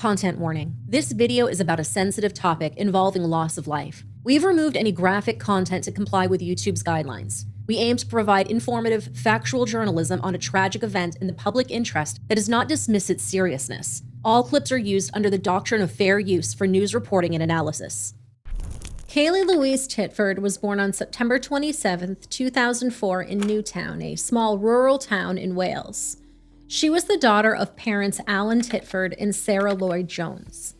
Content warning. This video is about a sensitive topic involving loss of life. We've removed any graphic content to comply with YouTube's guidelines. We aim to provide informative, factual journalism on a tragic event in the public interest that does not dismiss its seriousness. All clips are used under the doctrine of fair use for news reporting and analysis. Kaylea Louise Titford was born on September 27, 2004 in Newtown, a small rural town in Wales. She was the daughter of parents Alan Titford and Sarah Lloyd Jones.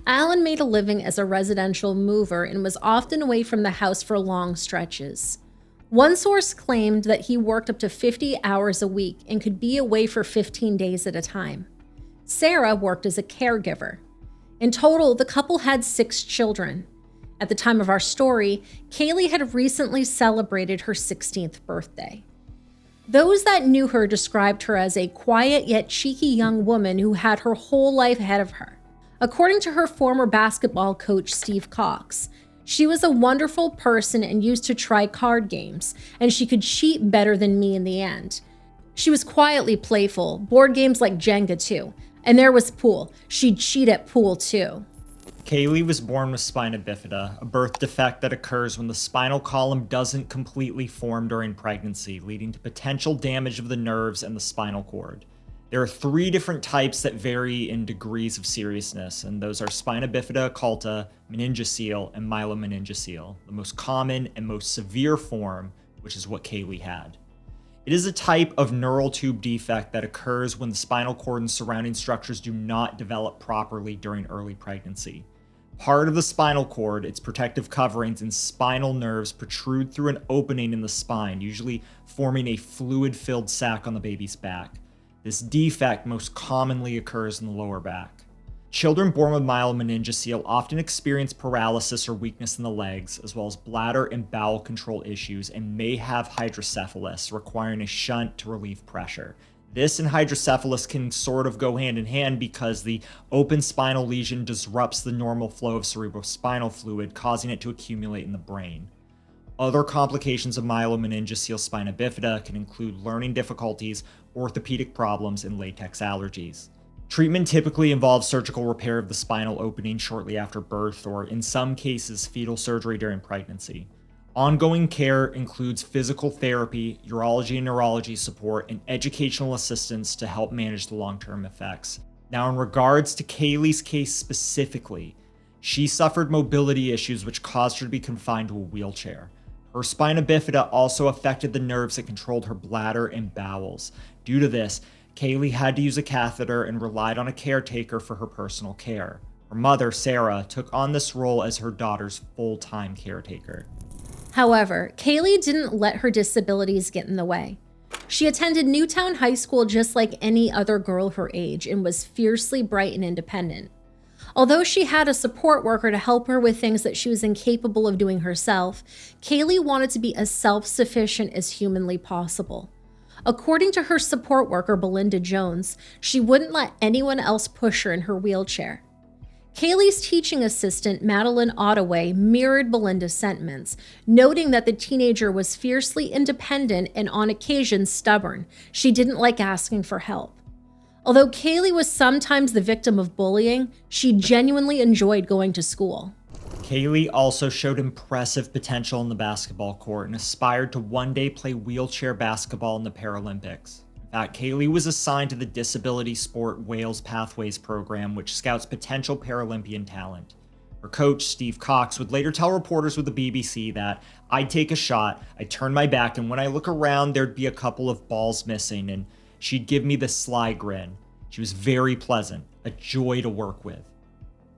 Alan made a living as a residential mover and was often away from the house for long stretches. One source claimed that he worked up to 50 hours a week and could be away for 15 days at a time. Sarah worked as a caregiver. In total, the couple had 6 children. At the time of our story, Kaylea had recently celebrated her 16th birthday. Those that knew her described her as a quiet yet cheeky young woman who had her whole life ahead of her. According to her former basketball coach, Steve Cox, she was a wonderful person and used to try card games, and she could cheat better than me in the end. She was quietly playful, board games like Jenga too, and there was pool. She'd cheat at pool too. Kaylea was born with spina bifida, a birth defect that occurs when the spinal column doesn't completely form during pregnancy, leading to potential damage of the nerves and the spinal cord. There are 3 different types that vary in degrees of seriousness, and those are spina bifida occulta, meningocele, and myelomeningocele, the most common and most severe form, which is what Kaylea had. It is a type of neural tube defect that occurs when the spinal cord and surrounding structures do not develop properly during early pregnancy. Part of the spinal cord, its protective coverings and spinal nerves protrude through an opening in the spine, usually forming a fluid-filled sac on the baby's back. This defect most commonly occurs in the lower back. Children born with myelomeningocele often experience paralysis or weakness in the legs, as well as bladder and bowel control issues, and may have hydrocephalus, requiring a shunt to relieve pressure. This and hydrocephalus can sort of go hand in hand because the open spinal lesion disrupts the normal flow of cerebrospinal fluid, causing it to accumulate in the brain. Other complications of myelomeningocele spina bifida can include learning difficulties, orthopedic problems, and latex allergies. Treatment typically involves surgical repair of the spinal opening shortly after birth, or in some cases, fetal surgery during pregnancy. Ongoing care includes physical therapy, urology and neurology support, and educational assistance to help manage the long-term effects. Now, in regards to Kaylea's case specifically, she suffered mobility issues which caused her to be confined to a wheelchair. Her spina bifida also affected the nerves that controlled her bladder and bowels. Due to this, Kaylea had to use a catheter and relied on a caretaker for her personal care. Her mother, Sarah, took on this role as her daughter's full-time caretaker. However, Kaylea didn't let her disabilities get in the way. She attended Newtown High School just like any other girl her age and was fiercely bright and independent. Although she had a support worker to help her with things that she was incapable of doing herself, Kaylea wanted to be as self-sufficient as humanly possible. According to her support worker, Belinda Jones, she wouldn't let anyone else push her in her wheelchair. Kaylea's teaching assistant, Madeline Ottaway, mirrored Belinda's sentiments, noting that the teenager was fiercely independent and on occasion stubborn. She didn't like asking for help. Although Kaylea was sometimes the victim of bullying, she genuinely enjoyed going to school. Kaylea also showed impressive potential in the basketball court and aspired to one day play wheelchair basketball in the Paralympics. In fact, Kaylea was assigned to the Disability Sport Wales Pathways program, which scouts potential Paralympian talent. Her coach, Steve Cox, would later tell reporters with the BBC that, "I'd take a shot, I'd turn my back, and when I look around, there'd be a couple of balls missing, and she'd give me the sly grin." She was very pleasant, a joy to work with.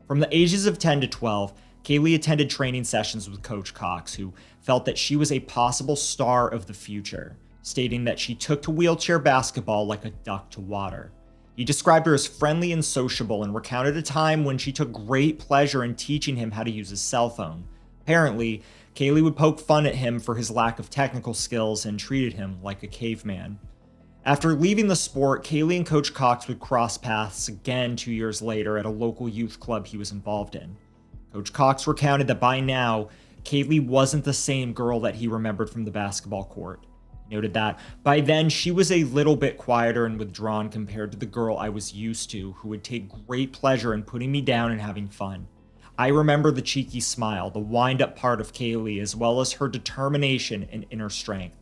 From the ages of 10 to 12, Kaylea attended training sessions with Coach Cox, who felt that she was a possible star of the future, stating that she took to wheelchair basketball like a duck to water. He described her as friendly and sociable and recounted a time when she took great pleasure in teaching him how to use his cell phone. Apparently, Kaylea would poke fun at him for his lack of technical skills and treated him like a caveman. After leaving the sport, Kaylea and Coach Cox would cross paths again 2 years later at a local youth club he was involved in. Coach Cox recounted that by now, Kaylea wasn't the same girl that he remembered from the basketball court. Noted that by then she was a little bit quieter and withdrawn compared to the girl I was used to, who would take great pleasure in putting me down and having fun. I remember the cheeky smile, the wind-up part of Kaylea, as well as her determination and inner strength.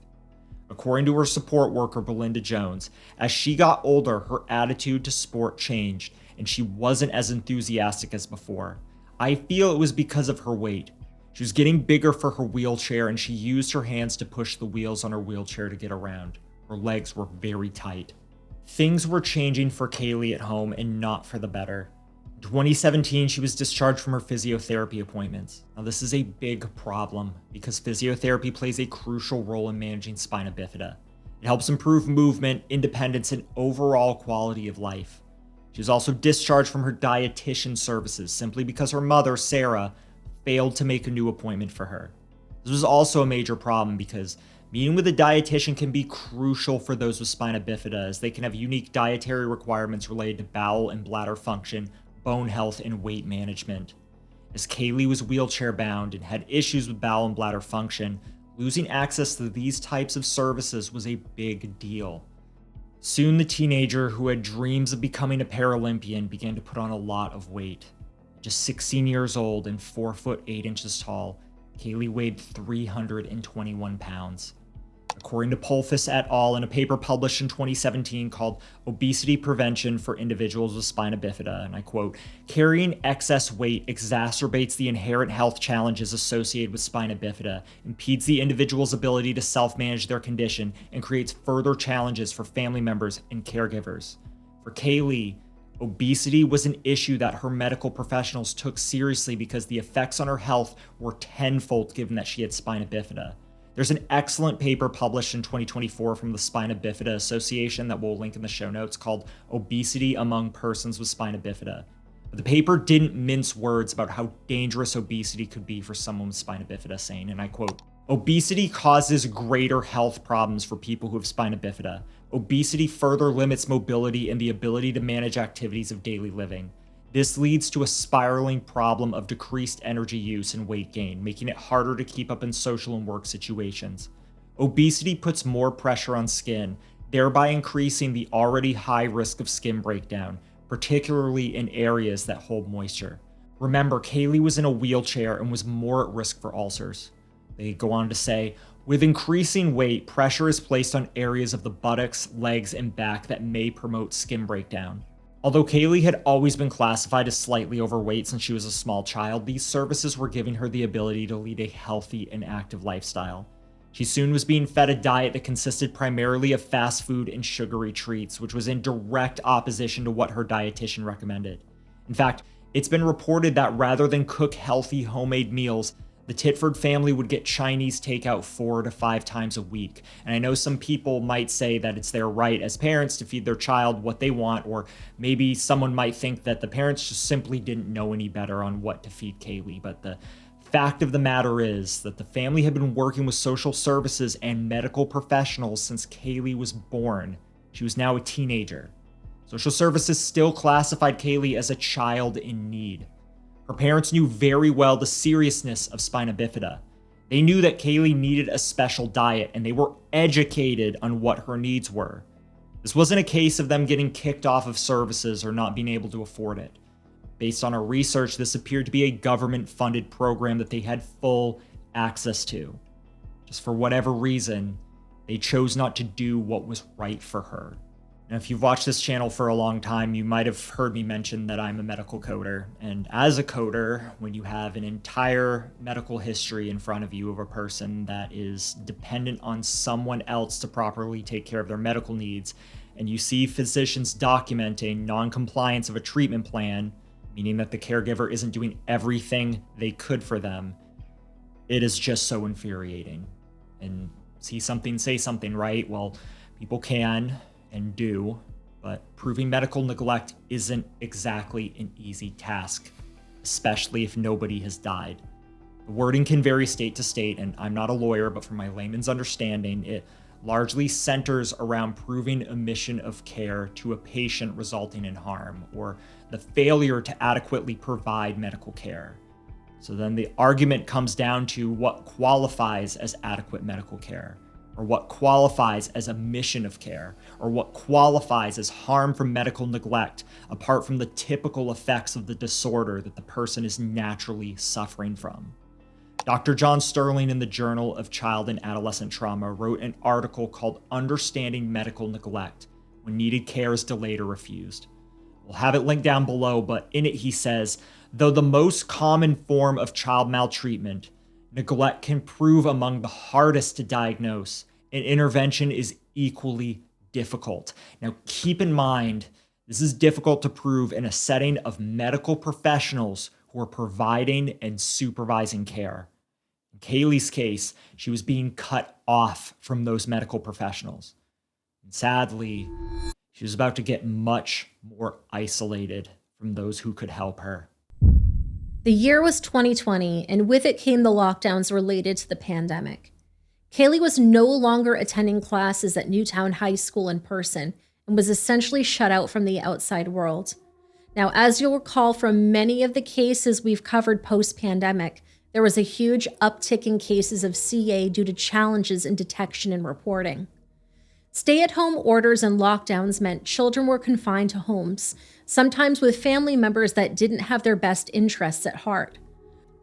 According to her support worker, Belinda Jones, as she got older, her attitude to sport changed, and she wasn't as enthusiastic as before. I feel it was because of her weight. She was getting bigger for her wheelchair, and she used her hands to push the wheels on her wheelchair to get around. Her legs were very tight. Things were changing for Kaylea at home, and not for the better. In 2017, she was discharged from her physiotherapy appointments. Now, this is a big problem because physiotherapy plays a crucial role in managing spina bifida. It helps improve movement, independence, and overall quality of life. She was also discharged from her dietitian services simply because her mother, Sarah, failed to make a new appointment for her. This was also a major problem because meeting with a dietitian can be crucial for those with spina bifida, as they can have unique dietary requirements related to bowel and bladder function, bone health, and weight management. As Kaylea was wheelchair bound and had issues with bowel and bladder function, losing access to these types of services was a big deal. Soon the teenager who had dreams of becoming a Paralympian began to put on a lot of weight. Just 16 years old and 4 foot 8 inches tall, Kaylea weighed 321 pounds. According to Polfus et al. In a paper published in 2017 called Obesity Prevention for Individuals with Spina Bifida, and I quote, "Carrying excess weight exacerbates the inherent health challenges associated with spina bifida, impedes the individual's ability to self-manage their condition, and creates further challenges for family members and caregivers." For Kaylea, obesity was an issue that her medical professionals took seriously because the effects on her health were tenfold given that she had spina bifida. There's an excellent paper published in 2024 from the Spina Bifida Association that we'll link in the show notes called Obesity Among Persons with Spina Bifida. But the paper didn't mince words about how dangerous obesity could be for someone with spina bifida, saying, and I quote, "Obesity causes greater health problems for people who have spina bifida. Obesity further limits mobility and the ability to manage activities of daily living. This leads to a spiraling problem of decreased energy use and weight gain, making it harder to keep up in social and work situations. Obesity puts more pressure on skin, thereby increasing the already high risk of skin breakdown, particularly in areas that hold moisture. Remember, Kaylea was in a wheelchair and was more at risk for ulcers." They go on to say, "With increasing weight, pressure is placed on areas of the buttocks, legs, and back that may promote skin breakdown." Although Kaylea had always been classified as slightly overweight since she was a small child, these services were giving her the ability to lead a healthy and active lifestyle. She soon was being fed a diet that consisted primarily of fast food and sugary treats, which was in direct opposition to what her dietitian recommended. In fact, it's been reported that rather than cook healthy homemade meals, the Titford family would get Chinese takeout 4 to 5 times a week. And I know some people might say that it's their right as parents to feed their child what they want, or maybe someone might think that the parents just simply didn't know any better on what to feed Kaylea. But the fact of the matter is that the family had been working with social services and medical professionals since Kaylea was born. She was now a teenager. Social services still classified Kaylea as a child in need. Her parents knew very well the seriousness of spina bifida. They knew that Kaylea needed a special diet, and they were educated on what her needs were. This wasn't a case of them getting kicked off of services or not being able to afford it. Based on our research, this appeared to be a government-funded program that they had full access to. Just for whatever reason, they chose not to do what was right for her. Now, if you've watched this channel for a long time, you might have heard me mention that I'm a medical coder. And as a coder, when you have an entire medical history in front of you of a person that is dependent on someone else to properly take care of their medical needs, and you see physicians documenting non-compliance of a treatment plan, meaning that the caregiver isn't doing everything they could for them, it is just so infuriating. And see something, say something, right? Well, people can and do, but proving medical neglect isn't exactly an easy task, especially if nobody has died. The wording can vary state to state, and I'm not a lawyer, but from my layman's understanding, it largely centers around proving omission of care to a patient resulting in harm, or the failure to adequately provide medical care. So then the argument comes down to what qualifies as adequate medical care. or what qualifies as omission of care, or what qualifies as harm from medical neglect, apart from the typical effects of the disorder that the person is naturally suffering from. Dr. John Sterling in the Journal of Child and Adolescent Trauma wrote an article called Understanding Medical Neglect When Needed Care is Delayed or Refused. We'll have it linked down below, but in it he says, though the most common form of child maltreatment, neglect can prove among the hardest to diagnose, and intervention is equally difficult. Now keep in mind, this is difficult to prove in a setting of medical professionals who are providing and supervising care. In Kaylee's case, she was being cut off from those medical professionals. And sadly, she was about to get much more isolated from those who could help her. The year was 2020, and with it came the lockdowns related to the pandemic. Kaylea was no longer attending classes at Newtown High School in person and was essentially shut out from the outside world. Now, as you'll recall from many of the cases we've covered post-pandemic, there was a huge uptick in cases of CA due to challenges in detection and reporting. Stay-at-home orders and lockdowns meant children were confined to homes, sometimes with family members that didn't have their best interests at heart.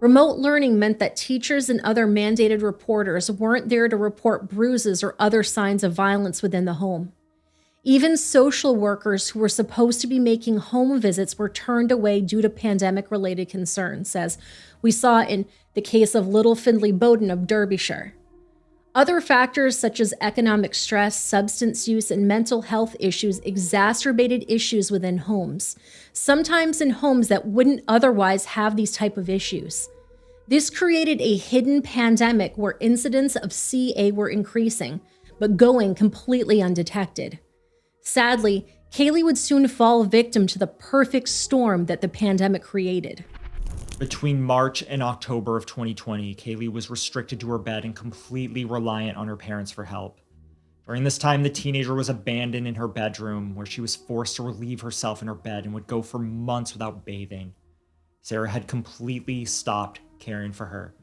Remote learning meant that teachers and other mandated reporters weren't there to report bruises or other signs of violence within the home. Even social workers who were supposed to be making home visits were turned away due to pandemic-related concerns, as we saw in the case of Little Findlay Bowden of Derbyshire. Other factors such as economic stress, substance use, and mental health issues exacerbated issues within homes, sometimes in homes that wouldn't otherwise have these type of issues. This created a hidden pandemic where incidents of CA were increasing, but going completely undetected. Sadly, Kaylea would soon fall victim to the perfect storm that the pandemic created. Between March and October of 2020, Kaylea was restricted to her bed and completely reliant on her parents for help. During this time, the teenager was abandoned in her bedroom, where she was forced to relieve herself in her bed and would go for months without bathing. Sarah had completely stopped caring for her.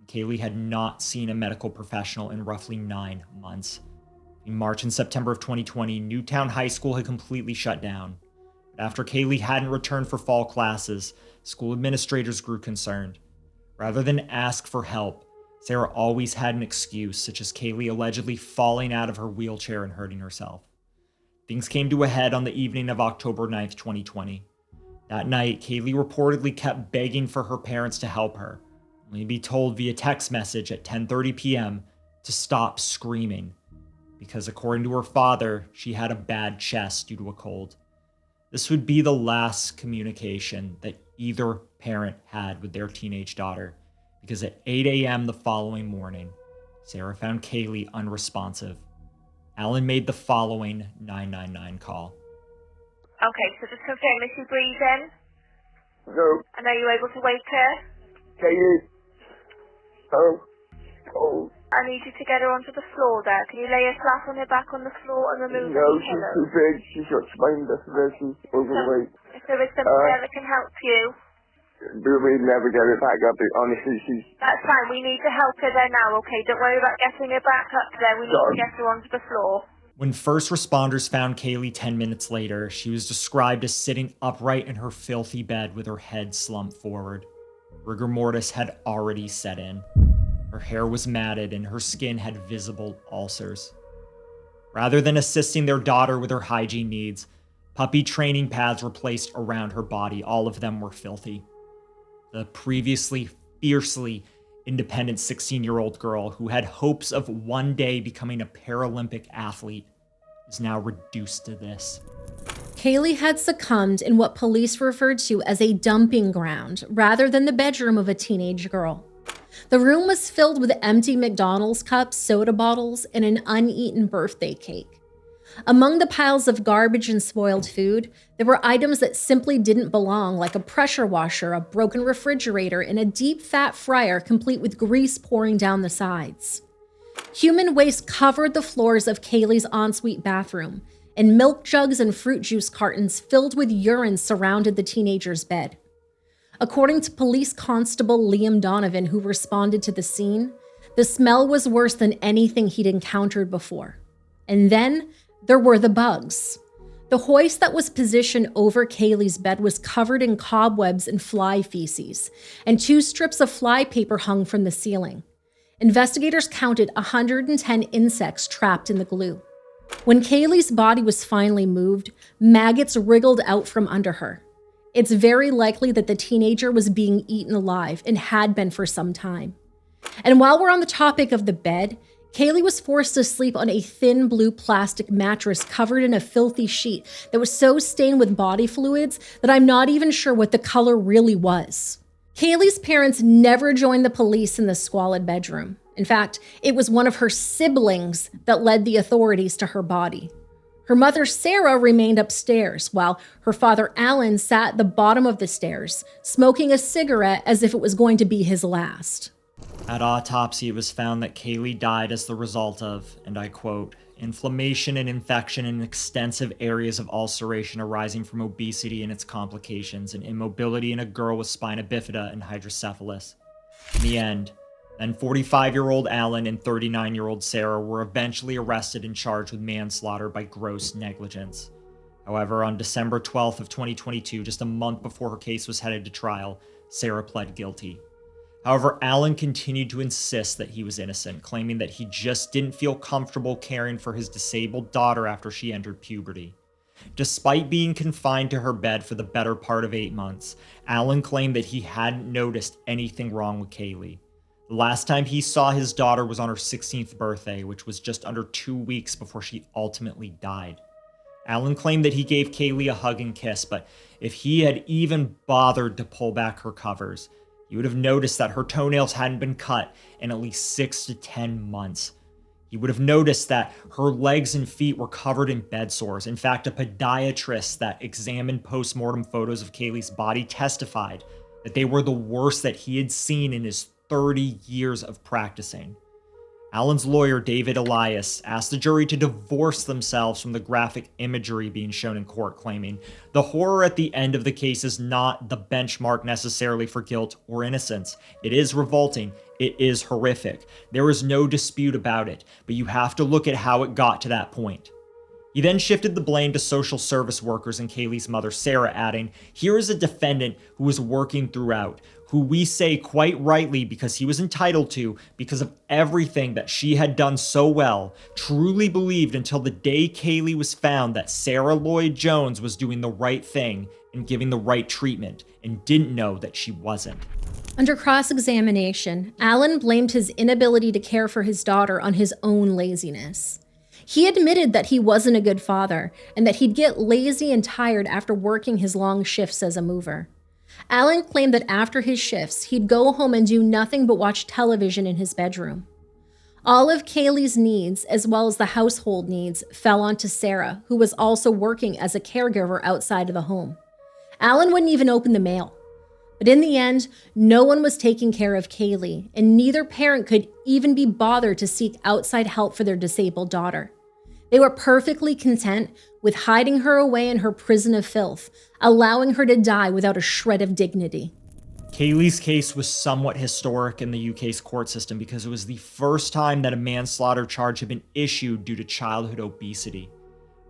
Kaylea had not seen a medical professional in roughly 9 months. In March and September of 2020, Newtown High School had completely shut down. But after Kaylea hadn't returned for fall classes, school administrators grew concerned. Rather than ask for help, Sarah always had an excuse, such as Kaylea allegedly falling out of her wheelchair and hurting herself. Things came to a head on the evening of October 9th, 2020. That night, Kaylea reportedly kept begging for her parents to help her, only to be told via text message at 10:30 p.m. to stop screaming, because according to her father, she had a bad chest due to a cold. This would be the last communication that either parent had with their teenage daughter, because at 8 a.m. the following morning, Sarah found Kaylea unresponsive. Alan made the following 999 call. Okay, so just confirm, is she breathing? No. And are you able to wake her? Kaylea. Oh. I need you to get her onto the floor there. Can you lay her flat on her back on the floor and remove No, any she's pillows? too big. She's got spine disability. She's overweight. If there is something there that can help you, We'll never get her back up. Honestly, she's... that's fine. We need to help her there now, okay? Don't worry about getting her back up there. We need to get her onto the floor. When first responders found Kaylea 10 minutes later, she was described as sitting upright in her filthy bed with her head slumped forward. Rigor mortis had already set in. Her hair was matted and her skin had visible ulcers. Rather than assisting their daughter with her hygiene needs, puppy training pads were placed around her body. All of them were filthy. The previously fiercely independent 16-year-old girl who had hopes of one day becoming a Paralympic athlete is now reduced to this. Kaylea had succumbed in what police referred to as a dumping ground rather than the bedroom of a teenage girl. The room was filled with empty McDonald's cups, soda bottles, and an uneaten birthday cake. Among the piles of garbage and spoiled food, there were items that simply didn't belong, like a pressure washer, a broken refrigerator, and a deep fat fryer complete with grease pouring down the sides. Human waste covered the floors of Kaylea's ensuite bathroom, and milk jugs and fruit juice cartons filled with urine surrounded the teenager's bed. According to police constable Liam Donovan, who responded to the scene, The smell was worse than anything he'd encountered before. And then there were the bugs. The hoist that was positioned over Kaylee's bed was covered in cobwebs and fly feces, and 2 strips of fly paper hung from the ceiling. Investigators counted 110 insects trapped in the glue. When Kaylee's body was finally moved, maggots wriggled out from under her. It's very likely that the teenager was being eaten alive and had been for some time. And while we're on the topic of the bed, Kaylea was forced to sleep on a thin blue plastic mattress covered in a filthy sheet that was so stained with body fluids that I'm not even sure what the color really was. Kaylee's parents never joined the police in the squalid bedroom. In fact, it was one of her siblings that led the authorities to her body. Her mother, Sarah, remained upstairs, while her father, Alan, sat at the bottom of the stairs, smoking a cigarette as if it was going to be his last. At autopsy, it was found that Kaylea died as the result of, and I quote, inflammation and infection in extensive areas of ulceration arising from obesity and its complications, and immobility in a girl with spina bifida and hydrocephalus. In the end, then 45-year-old Alan and 39-year-old Sarah were eventually arrested and charged with manslaughter by gross negligence. However, on December 12th of 2022, just a month before her case was headed to trial, Sarah pled guilty. However, Alan continued to insist that he was innocent, claiming that he just didn't feel comfortable caring for his disabled daughter after she entered puberty. Despite being confined to her bed for the better part of 8 months, Alan claimed that he hadn't noticed anything wrong with Kaylea. The last time he saw his daughter was on her 16th birthday, which was just under 2 weeks before she ultimately died. Alan claimed that he gave Kaylea a hug and kiss, but if he had even bothered to pull back her covers, you would have noticed that her toenails hadn't been cut in at least 6 to 10 months. You would have noticed that her legs and feet were covered in bed sores. In fact, a podiatrist that examined post-mortem photos of Kaylee's body testified that they were the worst that he had seen in his 30 years of practicing. Alan's lawyer, David Elias, asked the jury to divorce themselves from the graphic imagery being shown in court, claiming, "The horror at the end of the case is not the benchmark necessarily for guilt or innocence. It is revolting. It is horrific. There is no dispute about it, but you have to look at how it got to that point." He then shifted the blame to social service workers and Kaylee's mother, Sarah, adding, "Here is a defendant who was working throughout, who we say quite rightly because he was entitled to, because of everything that she had done so well, truly believed until the day Kaylea was found that Sarah Lloyd-Jones was doing the right thing and giving the right treatment, and didn't know that she wasn't." Under cross-examination, Alan blamed his inability to care for his daughter on his own laziness. He admitted that he wasn't a good father and that he'd get lazy and tired after working his long shifts as a mover. Alan claimed that after his shifts, he'd go home and do nothing but watch television in his bedroom. All of Kaylee's needs, as well as the household needs, fell onto Sarah, who was also working as a caregiver outside of the home. Alan wouldn't even open the mail. But in the end, no one was taking care of Kaylea, and neither parent could even be bothered to seek outside help for their disabled daughter. They were perfectly content with hiding her away in her prison of filth, allowing her to die without a shred of dignity. Kaylee's case was somewhat historic in the UK's court system because it was the first time that a manslaughter charge had been issued due to childhood obesity.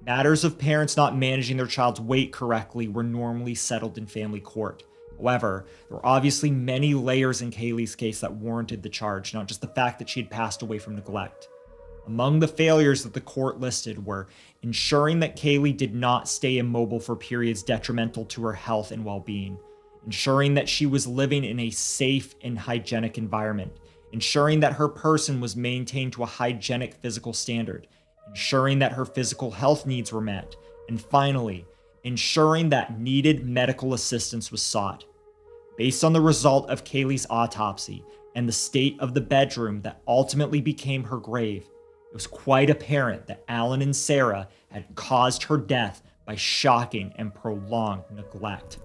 Matters of parents not managing their child's weight correctly were normally settled in family court. However, there were obviously many layers in Kaylee's case that warranted the charge, not just the fact that she had passed away from neglect. Among the failures that the court listed were ensuring that Kaylea did not stay immobile for periods detrimental to her health and well-being, ensuring that she was living in a safe and hygienic environment, ensuring that her person was maintained to a hygienic physical standard, ensuring that her physical health needs were met, and finally, ensuring that needed medical assistance was sought. Based on the result of Kaylee's autopsy and the state of the bedroom that ultimately became her grave, it was quite apparent that Alan and Sarah had caused her death by shocking and prolonged neglect.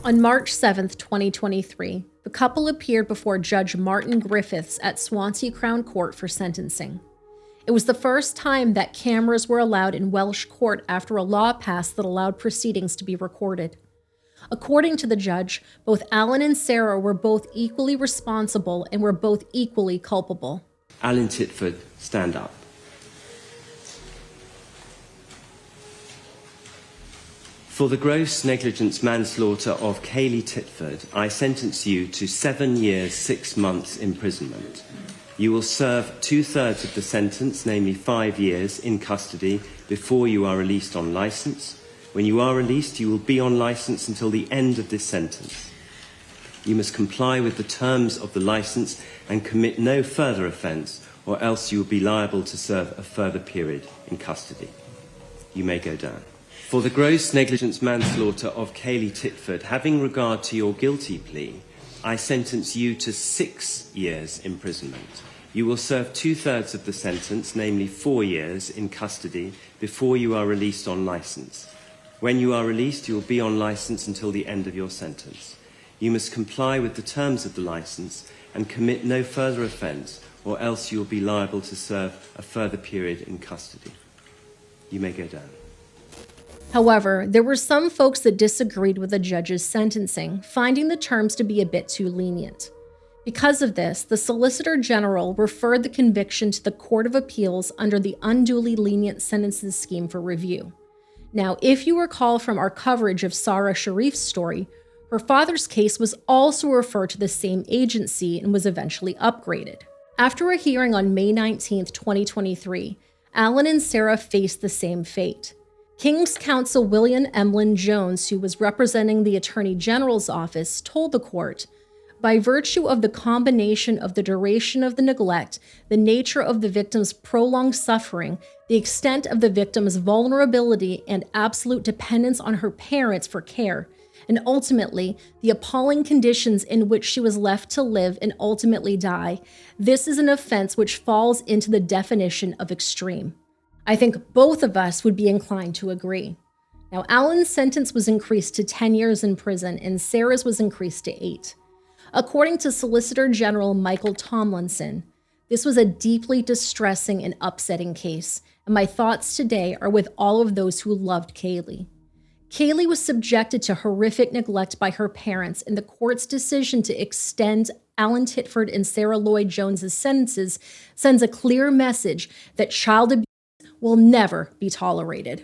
On March 7th, 2023, the couple appeared before Judge Martin Griffiths at Swansea Crown Court for sentencing. It was the first time that cameras were allowed in Welsh court after a law passed that allowed proceedings to be recorded. According to the judge, both Alan and Sarah were both equally responsible and were both equally culpable. Alan Titford, stand up. For the gross negligence manslaughter of Kaylea Titford, I sentence you to 7 years, 6 months imprisonment. You will serve 2/3 of the sentence, namely 5 years, in custody before you are released on licence. When you are released, you will be on licence until the end of this sentence. You must comply with the terms of the licence and commit no further offence, or else you will be liable to serve a further period in custody. You may go down. For the gross negligence manslaughter of Kaylea Titford, having regard to your guilty plea, I sentence you to 6 years imprisonment. You will serve 2/3 of the sentence, namely 4 years, in custody before you are released on licence. When you are released, you will be on licence until the end of your sentence. You must comply with the terms of the licence and commit no further offence, or else you will be liable to serve a further period in custody. You may go down. However, there were some folks that disagreed with the judge's sentencing, finding the terms to be a bit too lenient. Because of this, the Solicitor General referred the conviction to the Court of Appeals under the unduly lenient sentences scheme for review. Now, if you recall from our coverage of Sarah Sharif's story, her father's case was also referred to the same agency and was eventually upgraded. After a hearing on May 19, 2023, Alan and Sarah faced the same fate. King's counsel William Emlyn Jones, who was representing the Attorney General's office, told the court, by virtue of the combination of the duration of the neglect, the nature of the victim's prolonged suffering, the extent of the victim's vulnerability and absolute dependence on her parents for care, and ultimately the appalling conditions in which she was left to live and ultimately die, this is an offense which falls into the definition of extreme. I think both of us would be inclined to agree. Now, Alan's sentence was increased to 10 years in prison and Sarah's was increased to 8. According to Solicitor General Michael Tomlinson, this was a deeply distressing and upsetting case, and my thoughts today are with all of those who loved Kaylea. Kaylea was subjected to horrific neglect by her parents, and the court's decision to extend Alan Titford and Sarah Lloyd Jones's sentences sends a clear message that child abuse will never be tolerated.